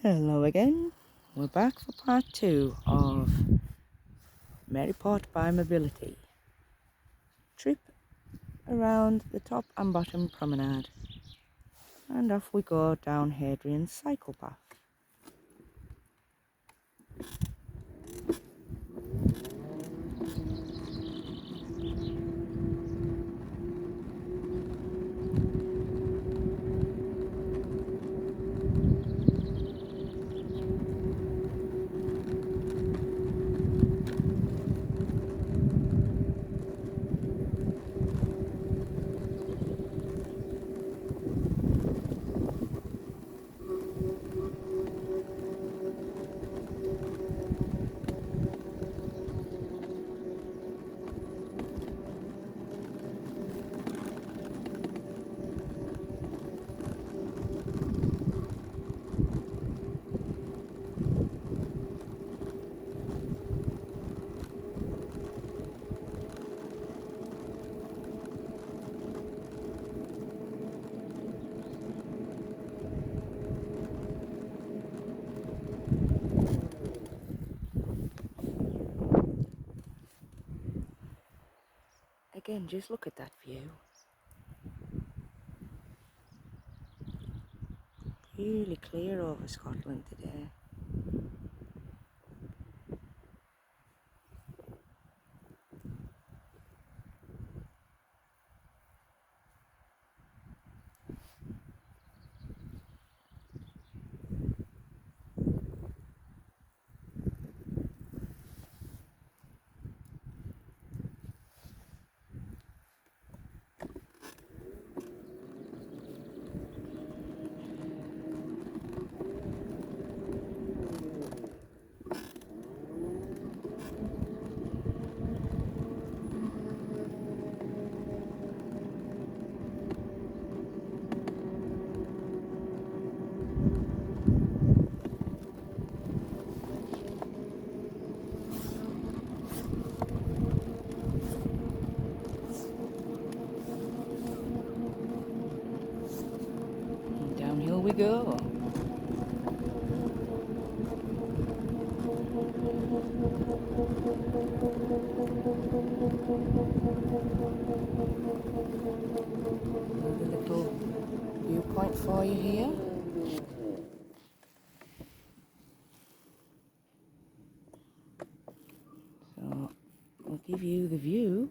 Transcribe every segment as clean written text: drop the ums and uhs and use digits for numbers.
Hello again, we're back for part 2 of Maryport by Mobility. Trip around the top and bottom promenade. And off we go down Hadrian's cycle path. Again, just look at that view. Really clear over Scotland today. And downhill we go. Another little viewpoint for you here. So I'll give you the view.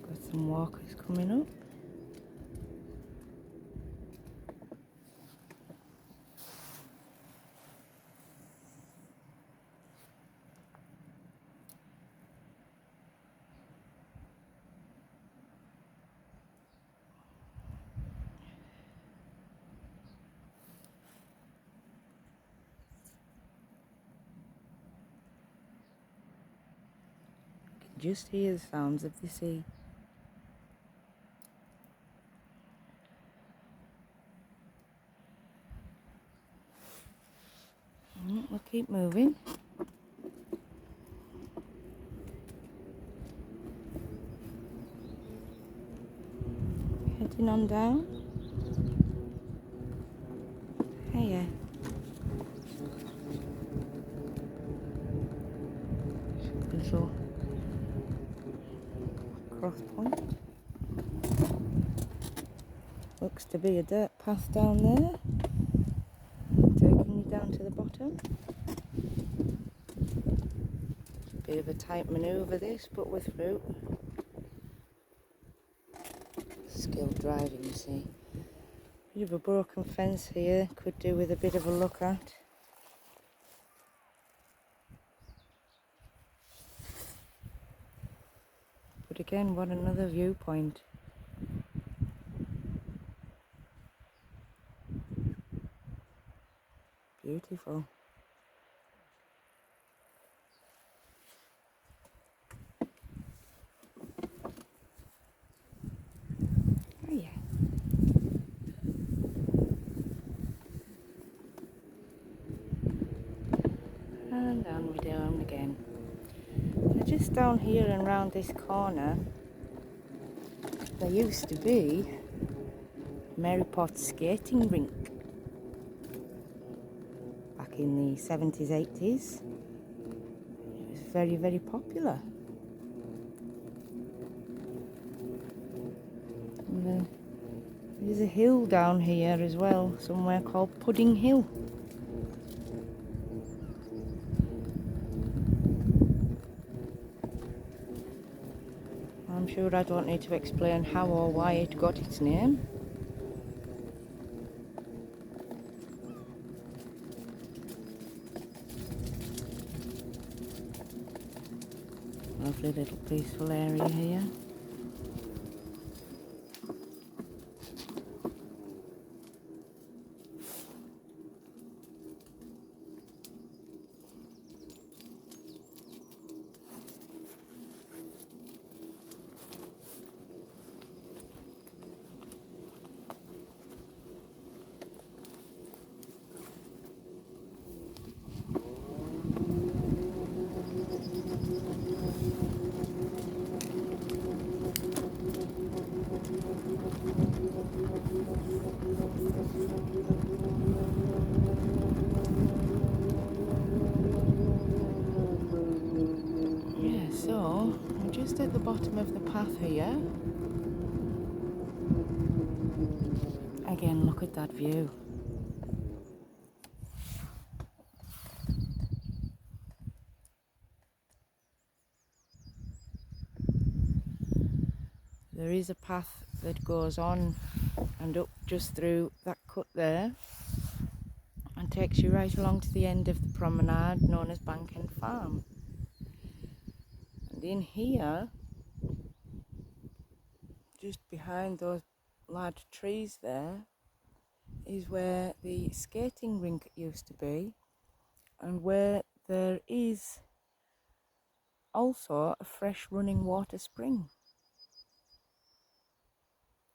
Got some walkers coming up. Just hear the sounds of the sea. We'll keep moving. Heading on down. Hiya. Little cross point. Looks to be a dirt path down there, taking you down to the bottom. Bit of a tight manoeuvre this, but we're through. Skilled driving, you see. Bit of a broken fence here, could do with a bit of a look at. But again, what another viewpoint. Beautiful. Oh yeah. And down we down again. Now just down here and round this corner, there used to be Maryport skating rink. Back in the 70s, 80s, it was very, very popular. And there's a hill down here as well, somewhere called Pudding Hill. I'm sure I don't need to explain how or why it got its name. Lovely little peaceful area here. So, we're just at the bottom of the path here. Again, look at that view. There is a path that goes on and up just through that cut there and takes you right along to the end of the promenade known as Bank End Farm. And in here, just behind those large trees there, is where the skating rink used to be, and where there is also a fresh running water spring.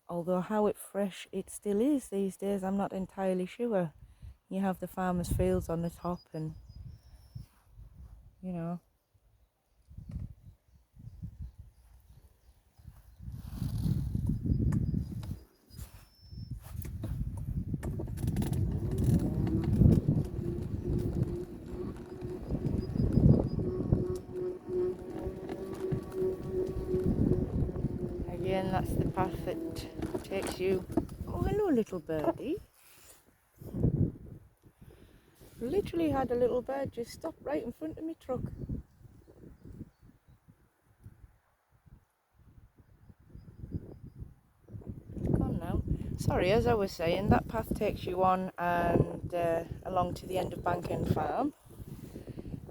Although how fresh it still is these days, I'm not entirely sure. You have the farmers' fields on the top and, you know. Again, that's the path that takes you... Oh, hello, little birdie. Literally had a little bird just stop right in front of me truck. Gone now. Sorry, as I was saying, that path takes you on and along to the end of Bank End Farm.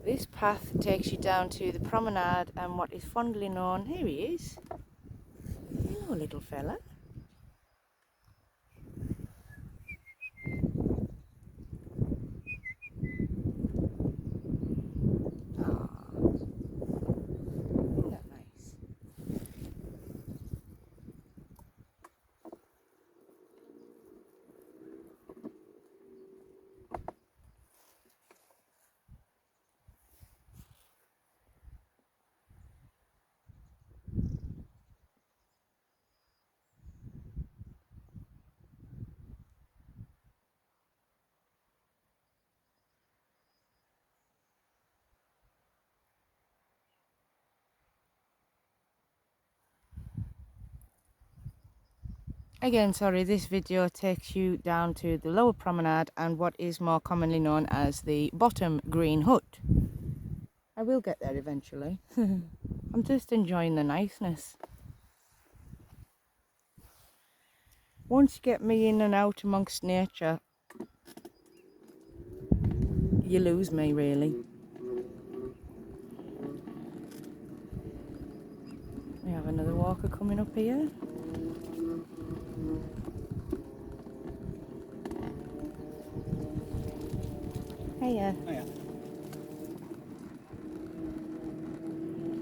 This path takes you down to the promenade and what is fondly known... Here he is. Hello, little fella. Isn't that nice? Again, sorry, this video takes you down to the lower promenade and what is more commonly known as the bottom green hut. I will get there eventually. I'm just enjoying the niceness. Once you get me in and out amongst nature, you lose me really. We have another walker coming up here. Hiya. Hiya.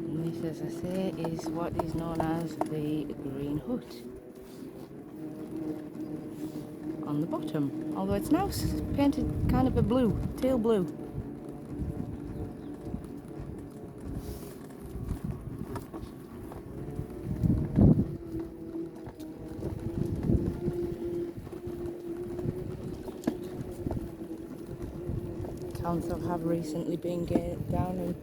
And this, as I say, is what is known as the Green Hut. On the bottom, although it's now painted kind of a blue, teal blue. council have recently been down and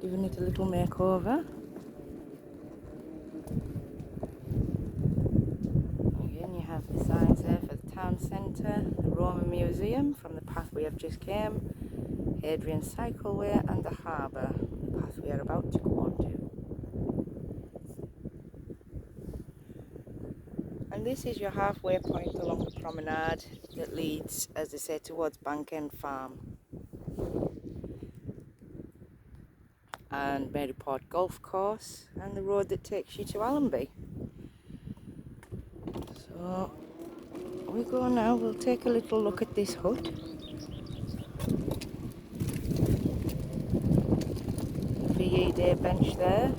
given it a little makeover. Again, you have the signs there for the town centre, the Roman Museum from the path we have just came, Hadrian Cycleway and the harbour, the path we are about to go on to. And this is your halfway point along the promenade that leads, as they say, towards Bank End Farm and Maryport Golf Course and the road that takes you to Allenby. So we go now, we'll take a little look at this hut. VE Day bench there.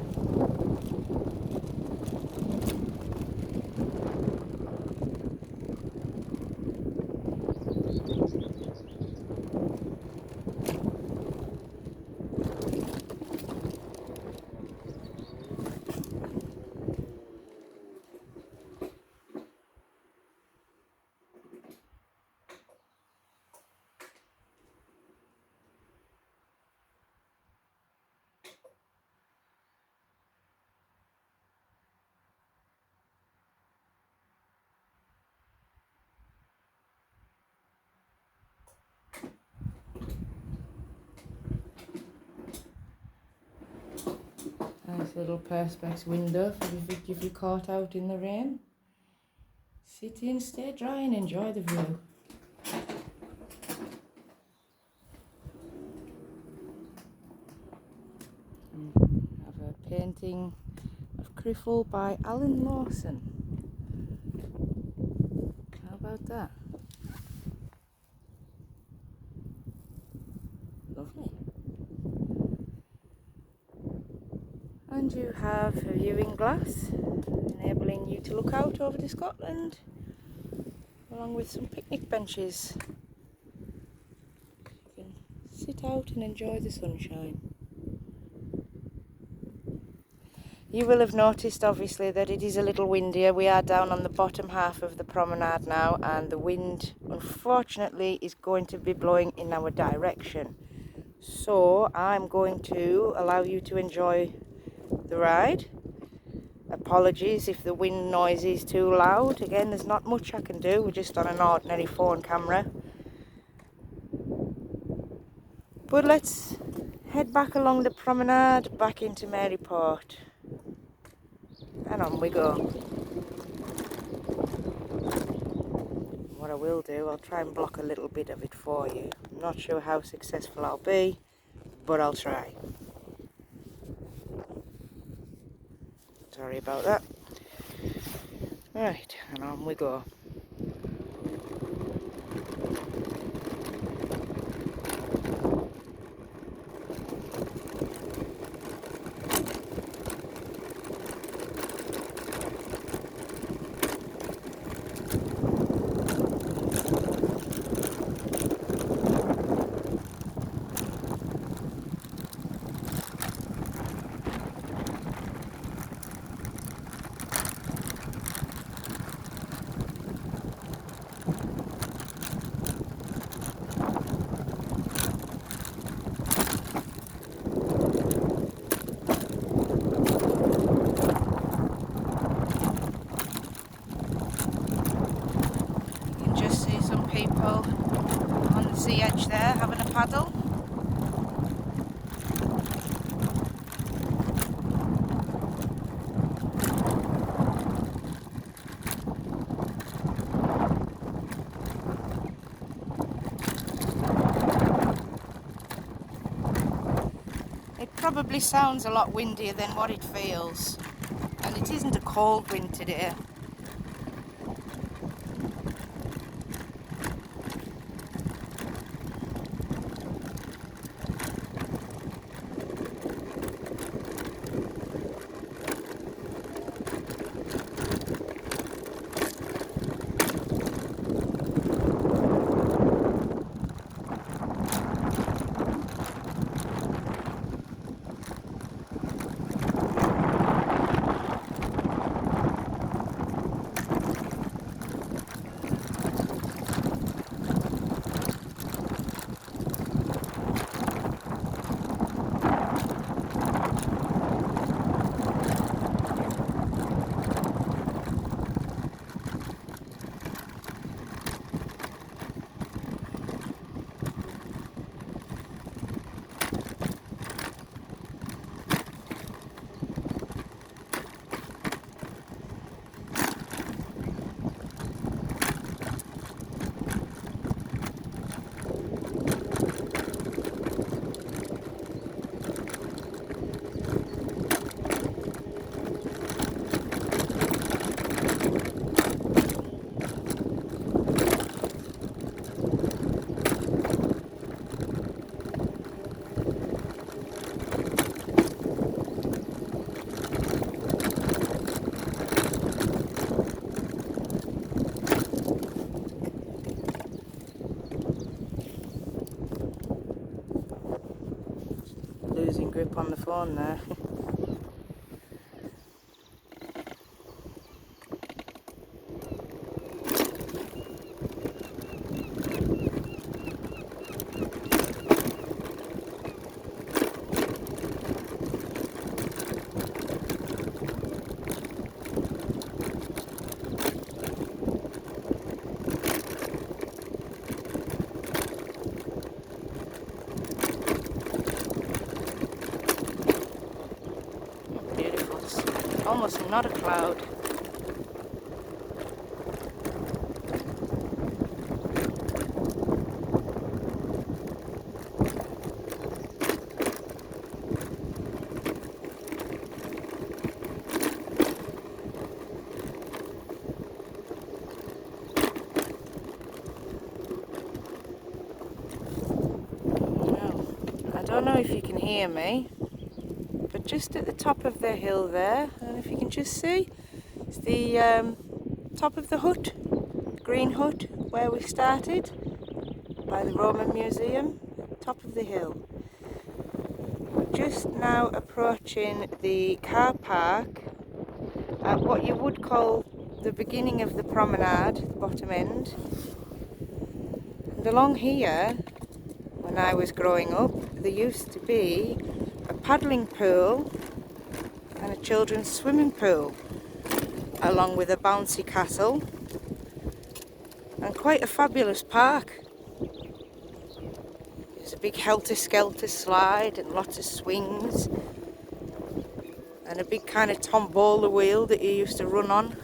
Nice little perspex window for if you're caught out in the rain. Sit in, stay dry and enjoy the view. Have a painting of Criffle by Alan Lawson. How about that? Lovely. And you have a viewing glass enabling you to look out over to Scotland, along with some picnic benches. You can sit out and enjoy the sunshine. You will have noticed obviously that it is a little windier. We are down on the bottom half of the promenade now, and the wind unfortunately is going to be blowing in our direction. So I'm going to allow you to enjoy the ride. Apologies if the wind noise is too loud. Again, there's not much I can do. We're just on an ordinary phone camera. But let's head back along the promenade back into Maryport. And on we go. What I will do, I'll try and block a little bit of it for you. I'm not sure how successful I'll be, but I'll try. Sorry about that. Right, and on we go. People on the sea edge there having a paddle. It probably sounds a lot windier than what it feels, and it isn't a cold wind today. grip on the phone there. Beautiful. Almost not a cloud. I don't know if you can hear me, but just at the top of the hill there, I don't know if you can just see, it's the top of the hut, green hut where we started, by the Roman Museum, top of the hill. We're just now approaching the car park at what you would call the beginning of the promenade, the bottom end. And along here, when I was growing up, there used to be a paddling pool and a children's swimming pool, along with a bouncy castle and quite a fabulous park. There's a big helter-skelter slide and lots of swings and a big kind of tombola wheel that you used to run on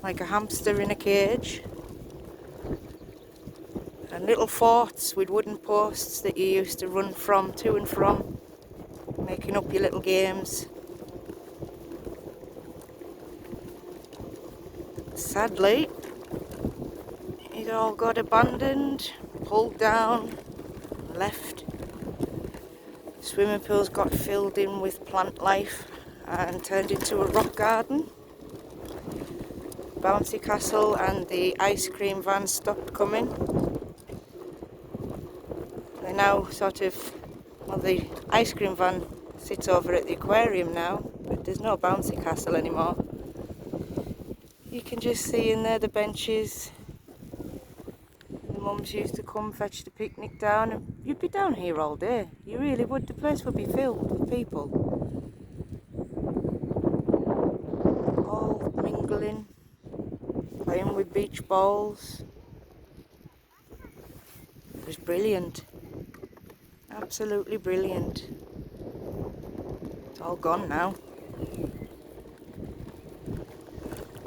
like a hamster in a cage, and little forts with wooden posts that you used to run from to and from, making up your little games. Sadly, it all got abandoned, pulled down, left. The swimming pools got filled in with plant life and turned into a rock garden. Bouncy castle and the ice cream van stopped coming. They now sort of, well, the ice cream van sits over at the aquarium now, but there's no bouncy castle anymore. You can just see in there the benches. The mums used to come fetch the picnic down, and you'd be down here all day. You really would. The place would be filled with people, all mingling, playing with beach balls. It was brilliant. Absolutely brilliant. It's all gone now.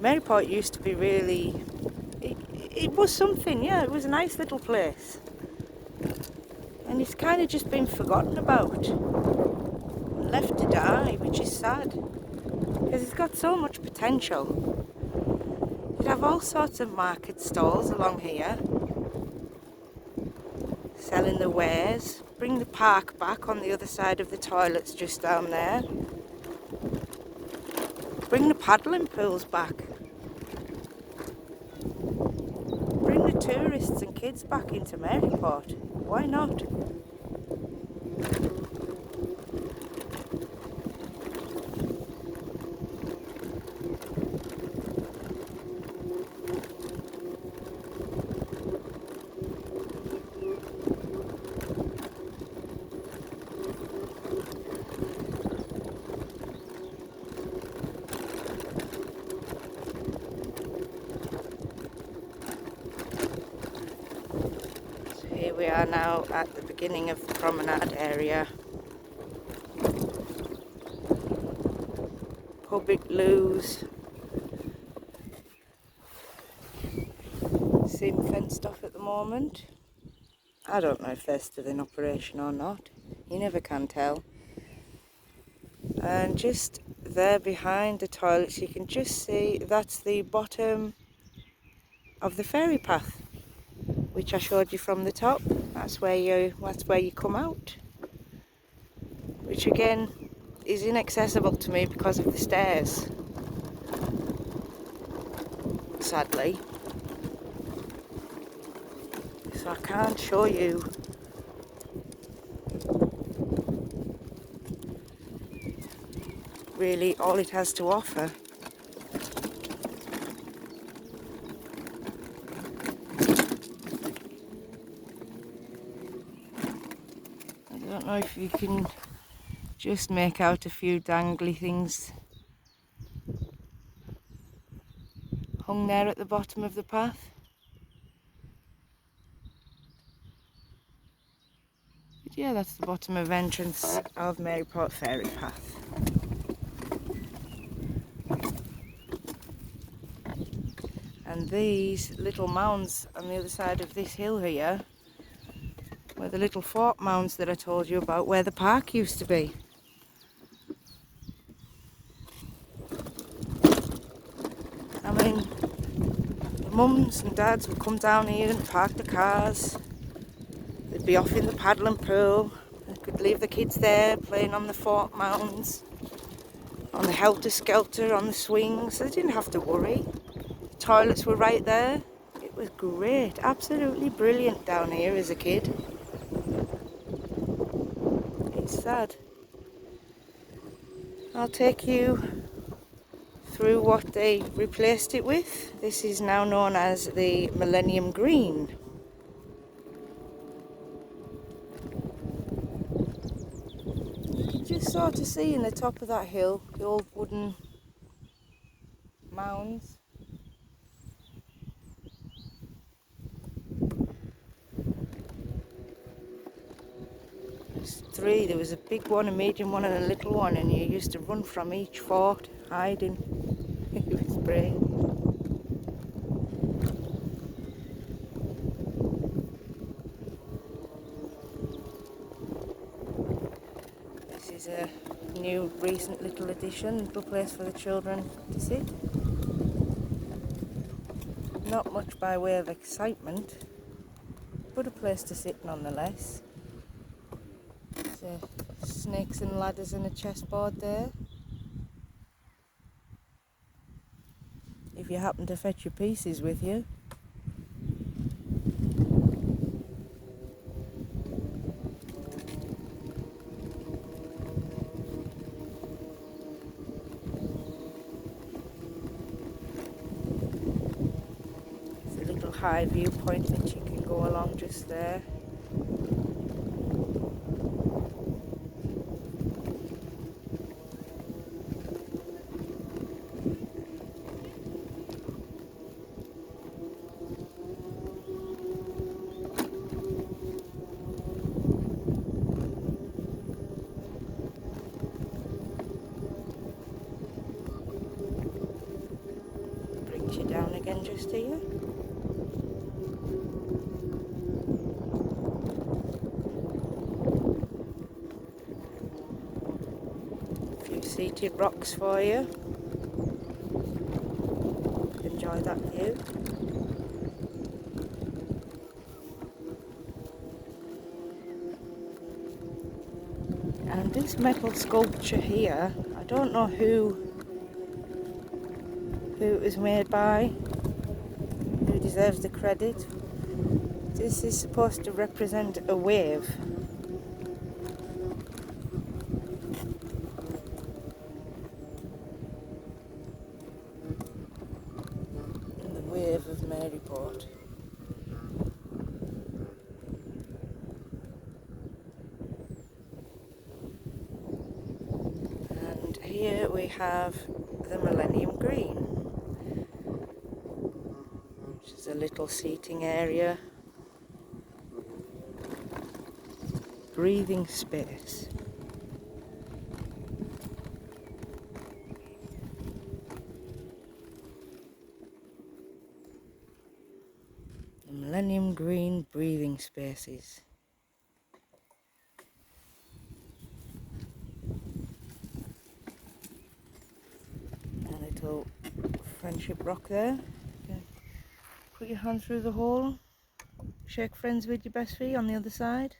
Maryport used to be really... It was something, yeah, it was a nice little place. And it's kind of just been forgotten about. Left to die, which is sad. Because it's got so much potential. You'd have all sorts of market stalls along here, selling the wares. Bring the park back on the other side of the toilets just down there. Bring the paddling pools back. Bring the tourists and kids back into Maryport. Why not? Here we are now at the beginning of the promenade area. Public loos seem fenced off at the moment. I don't know if they're still in operation or not. You never can tell. And just there behind the toilets you can just see that's the bottom of the ferry path, which I showed you from the top. That's where you come out, which again is inaccessible to me because of the stairs, sadly. So I can't show you really all it has to offer. I don't know if you can just make out a few dangly things hung there at the bottom of the path. But yeah, that's the bottom of entrance of Maryport Ferry Path. And these little mounds on the other side of this hill here were the little fort mounds that I told you about, where the park used to be. I mean, the mums and dads would come down here and park the cars. They'd be off in the paddling pool. They could leave the kids there playing on the fort mounds, on the helter-skelter, on the swings. They didn't have to worry. The toilets were right there. It was great, absolutely brilliant down here as a kid. It's sad. I'll take you through what they replaced it with. This is now known as the Millennium Green. You can just sort of see in the top of that hill the old wooden mounds. There's three. There was a big one, a medium one and a little one, and you used to run from each fort hiding. It was brave. This is a new recent little addition, little place for the children to sit. Not much by way of excitement, but a place to sit nonetheless. There's snakes and ladders and a chessboard there. If you happen to fetch your pieces with you. There's a little high viewpoint that you can go along just there. You down again just here. A few seated rocks for you. Enjoy that view. And this metal sculpture here, I don't know who it was made by, who deserves the credit. This is supposed to represent a wave. The wave of Maryport. And here we have the Millennium Green, which is a little seating area, breathing space. The Millennium Green breathing spaces. A little friendship rock there. Put your hand through the hole, shake friends with your best feet on the other side.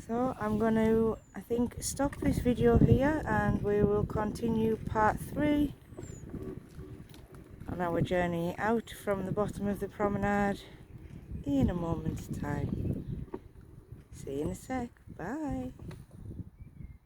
So I'm going to, I think, stop this video here and we will continue part 3 on our journey out from the bottom of the promenade in a moment's time. See you in a sec. Bye.